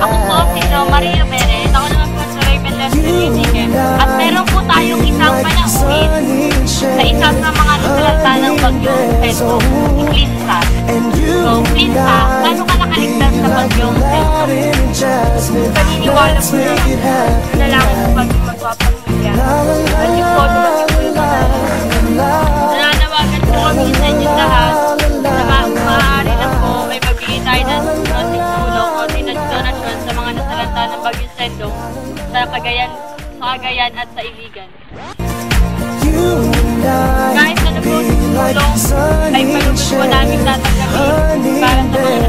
Ako po si Jo Maria Perez. Ako naman po sa Raven Leslie. At meron po tayong isang panauhin sa isa sa mga nasalanta ng bagyong Pedro, si Clinsa. So, Clinsa, paano ka nakaligtas sa bagyong Pedro? Paniniwala po na lang sa bagyong magpapamilya. At yung po, nananawagan po kami sa inyo lahat na maaari na po may mabigay tayo ng konting tulong o donasyon sa mga nasalanta ng bagyong Sendong sa Cagayan at sa Iligan. Kahit ano po tulong ay palugod po namin tatanggapin para sa mga